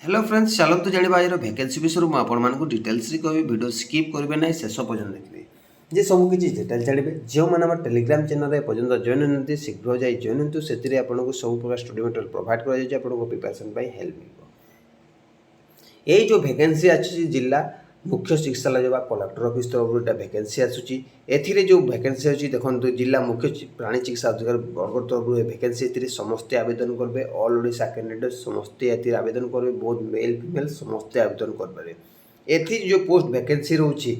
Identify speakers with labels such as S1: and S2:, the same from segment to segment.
S1: Hello friends चलतु जाना आज भैकेंसी विषय मुझे आपको डिटेल्स कह वीडियो स्किप करेंगे ना शेष पर्यटन देखिए जे सब किसी डिटेल जानते जो मैंने आम टेलीग्राम चैनल पर्यटन जॉइन होती शीघ्र जाए जॉइन होती से आपको सब प्रकार स्टडी मटेरियल प्रोवाइड कर प्रिपरेशन हेल्प मिल यही जो भैकेंसी आसूँ जिला मुख्य चिकित्सा कलेक्टर ऑफिस तरफ भैकेंसी आसूँ ए जो भैकेंसी अच्छी देखो जिला मुख्य प्राणी चिकित्सा अधिकारी बरगढ़ तरफ भैकेंसी समस्ते आवेदन करेंगे ऑल ओडिशा कैंडिडेट समस्ते आवेदन करेंगे बहुत मेल फीमेल समस्ते आवेदन करेंगे एथि जो पोस्ट भैकेंसी रोचे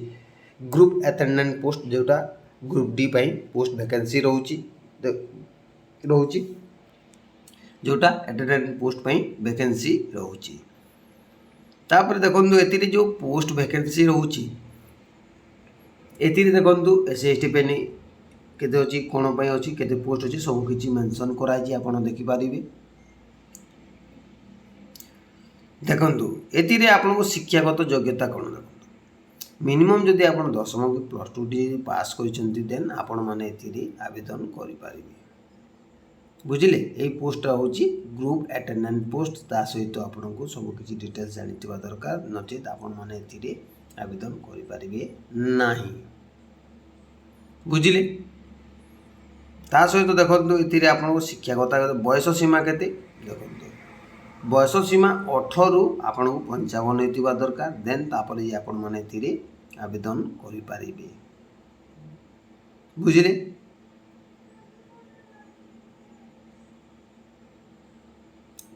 S1: ग्रुप अटेंडेंट पोस्ट जोटा ग्रुप डी पोस्ट भैकेंसी रोचे जोटा अटेंडेंट पोस्ट भैकेंसी रोचे तापर देखो ए जो पोस्ट भैकेंसी रोचे देखो SC/ST पेनी केते अच्छी कौन अच्छी केते पोस्ट अच्छी सब किसी मेंशन कराई आप देखिपारे देखु ए आपको शिक्षागत योग्यता कौन देखो मिनिमम जदि आप 10वीं कि +2 पास कर आपण मैंने आवेदन करें बुझिले यही पोस्ट हूँ ग्रुप अटेंडेंट पोस्ट ता सहित आपको सब किसी डिटेल्स जानी दरकार नचेत आपण मैंने आवेदन करें ना बुझिले ता सहित देखो ये आपको शिक्षागत बयस सीमा केते देखो बयस सीमा 18 रु आपको 55 होता दरकार देन तापर आपण मैंने आवेदन करें बुझिले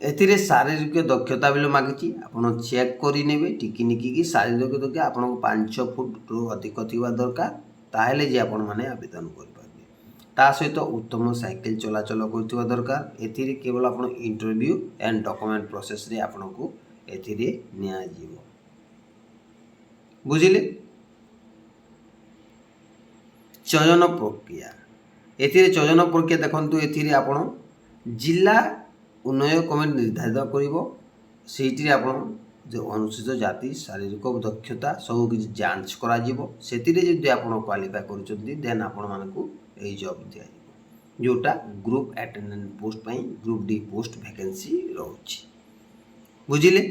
S1: एथिरे शारीरिक दक्षता भी मागिची आपण चेक करेंगे टिकिनिकी शारीरिक दक्षता आपको 5 फुट रु अधिक थी दरकार ताहले जे आपण मैंने आवेदन करेंगे ता सहित उत्तम साइकिल चलाचल कर दरकार एथिरे केवल आप इंटरव्यू एंड डॉक्यूमेंट प्रोसेस रे आपको एथिरे निया जीवो बुझिले चयन प्रक्रिया एथिरे चयन प्रक्रिया देखंतु एथिरे आपण जिला उन्नयन कमिटी निर्धारित कर आप जो अनुसूचित जाति शारीरिक दक्षता सब किसी जांच करा जदि आप क्वालिफाई कर आपण मानक जॉब दिया जोटा group attendant post group D post vacancy रोचे बुझिले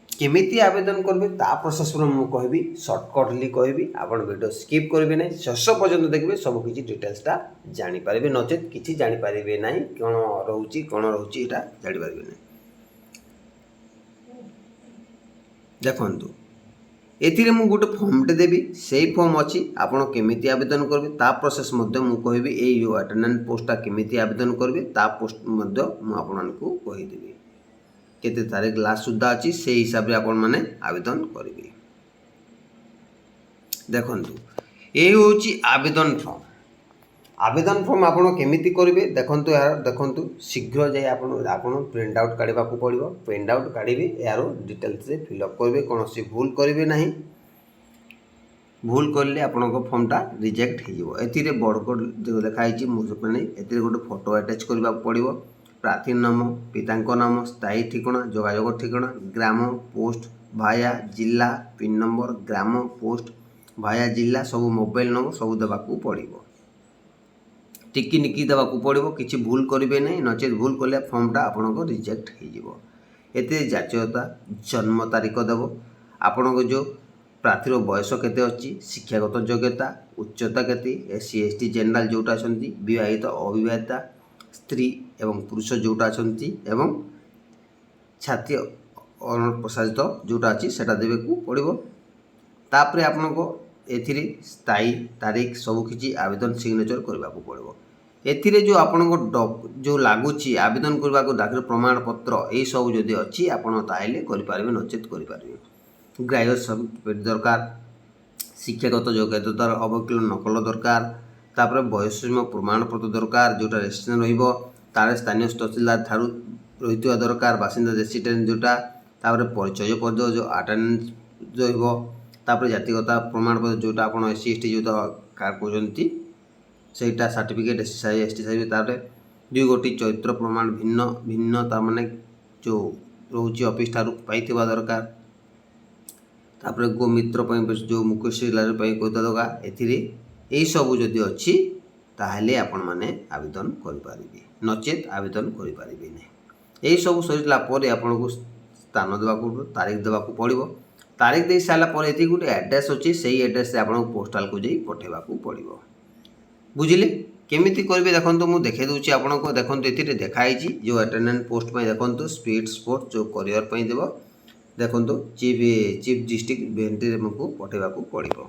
S1: केमिति आवेदन करेंगे ता प्रोसेस मुझे कहबी सर्टकटली कहबी आप वीडियो स्किप करेंगे ना शेष पर्यटन देखिए सब किसी डिटेल्सटा जानीपारे नचेत किसी जानीपारे ना कौन रोचे यहाँ जानीपारे ना देखु ए मुझे गोटे फॉर्मटे देवी से फॉर्म अच्छी आपड़ केमी आवेदन करेंगे ता प्रोसेस मुझे कहबी ये अटेंडेंट पोस्टा केमी आवेदन करेंगे ता पोस्ट आपको कहीदेवी केते तारीख लास्ट सुधा अच्छी से हिसाब से आपण मैंने आवेदन करेंगे देखु ये हूँ आवेदन फॉर्म आपड़ केमिति करेंगे देखु शीघ्र जाए आपड़ प्रिंट आउट काढ़ा पड़ो प्रिंट आउट काढ़े यार डिटेल्स फिलअप करेंगे कौन सी भूल करेंगे ना भूल कले आपण फॉर्मटा रिजेक्ट हो बड़कोड जो लिखाई मैंने ए गोटे फोटो अटैच करने पड़ो प्रार्थी नाम पिता नाम स्थायी ठिकाना जोगाजोग ठिकाना ग्राम पोस्ट भाया जिला पिन नंबर ग्राम पोस्ट भाया जिला सब मोबाइल नंबर सब देवाक पड़ो टिकिनिकी देवाक पड़ो किसी भूल करेंगे ना नचेत भूल कले फॉर्मटा आपको रिजेक्ट हो जातीयता जन्म तारीख देव आपण जो प्रार्थीर बयस केते अच्छी शिक्षागत योग्यता उच्चता केते SC/ST जनरल जोटा विवाहित अविवाहिता स्त्री एवं पुरुष जोटा एवं छात्री अनप्रसारित जोटा अच्छी से देवे को पड़ो तापर आपको ए स्थायी तारीख सब किसी आवेदन सिग्नेचर करने को पड़ो ए जो आपको जो लगुच आवेदन करने को दाखिल प्रमाण पत्र यही सब जदि अच्छी आपले करें नचेत करें ग्राह्य सर्टिफिकेट दरकार शिक्षागत योग्यतार अवकलन नकल दरकार तापर बयस सीमा प्रमाण पत्र दरकार जोटा रेजिस्ट्रेशन रही स्थानीय तहसीलदार ठारू रही दरकार बासिंदा रेसिडेंट जोटा तापर परिचय पत्र जो अटेंडेंस रही जातिगत प्रमाण पत्र जोटा आप SC/ST जो कार्ड कहते सहीटा सर्टिफिकेट SC/ST सर्टिफिकेट दुई गोटी चरित्र प्रमाण भिन्न भिन्न तार जो रोचे ऑफिस ठारू पाई दरकार तापर गोमित्र जो मुख्य सिलार कहता दरकार यही सब जदि अच्छी ताहले आपण माने आवेदन करें नचेत आवेदन करें ना यही सब सरला आपको ସ୍ଥାନ ଦେବାକୁ ତାରିଖ ଦେବାକୁ ପଡ଼ିବ। ତାରିଖ ଦେଇ ସାରିଲା ପରେ ଏଠି ଗୋଟେ ଆଡ୍ରେସ୍ ଅଛି, ସେଇ ଆଡ୍ରେସ୍ରେ ଆପଣଙ୍କୁ ପୋଷ୍ଟାଲକୁ ଯାଇ ପଠାଇବାକୁ ପଡ଼ିବ। ବୁଝିଲେ କେମିତି କରିବେ ଦେଖନ୍ତୁ, ମୁଁ ଦେଖାଇ ଦେଉଛି ଆପଣଙ୍କୁ। ଦେଖନ୍ତୁ ଏଥିରେ ଦେଖାହେଇଛି ଯେଉଁ ଆଟେଣ୍ଡାଣ୍ଟ ପୋଷ୍ଟ ପାଇଁ ଦେଖନ୍ତୁ ସ୍ପିଡ୍ ସ୍ପୋର୍ଟ ଯେଉଁ କୋରିଅର ପାଇଁ ଦେବ, ଦେଖନ୍ତୁ ଚିଫ୍ ଡିଷ୍ଟ୍ରିକ୍ଟ ବେଣ୍ଟିମକୁ ପଠାଇବାକୁ ପଡ଼ିବ।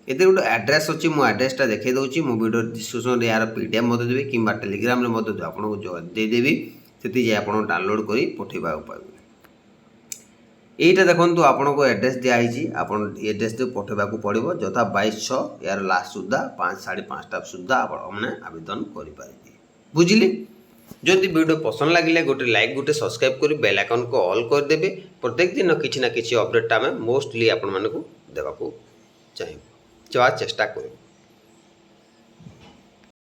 S1: ଏଥିରେ ଗୋଟେ ଆଡ୍ରେସ୍ ଅଛି, ମୁଁ ଆଡ୍ରେସ୍ଟା ଦେଖାଇ ଦେଉଛି। ମୁଁ ଭିଡ଼ିଓ ଡିସ୍କ୍ରିପ୍ସନ୍ରେ ଏହାର PDF ମଧ୍ୟ ଦେବି କିମ୍ବା ଟେଲିଗ୍ରାମରେ ମଧ୍ୟ ଆପଣଙ୍କୁ ଦେଇଦେବି, ସେଠି ଯାଇ ଆପଣ ଡାଉନଲୋଡ଼ କରି ପଠାଇବାକୁ ପାଇବେ। এইটা দেখন্তু ଆପଣଙ୍କୁ ଆଡ୍ରେସ୍ ଦିଆହେଇଛି, ଆପଣ ଆଡ୍ରେସ୍ରେ ପଠାଇବାକୁ ପଡ଼ିବ ଯଥା 22/6 ଏହାର ଲାଷ୍ଟ ସୁଦ୍ଧା 5 5:30 ସୁଦ୍ଧା ଆପଣମାନେ ଆବେଦନ କରିପାରିବେ। ବୁଝିଲେ? ଯଦି ଭିଡ଼ିଓ ପସନ୍ଦ ଲାଗିଲେ ଗୋଟେ ଲାଇକ୍ ଗୋଟେ ସବସ୍କ୍ରାଇବ୍ କରି ବେଲ୍ ଆଇକନ୍କୁ ଅଲ୍ କରିଦେବେ। ପ୍ରତ୍ୟେକ ଦିନ କିଛି ନା କିଛି ଅପଡ଼େଟ୍ ଆମେ ମୋଷ୍ଟଲି ଆପଣମାନଙ୍କୁ ଦେବାକୁ ଚାହିଁବୁ, ଚେଷ୍ଟା କରିବୁ।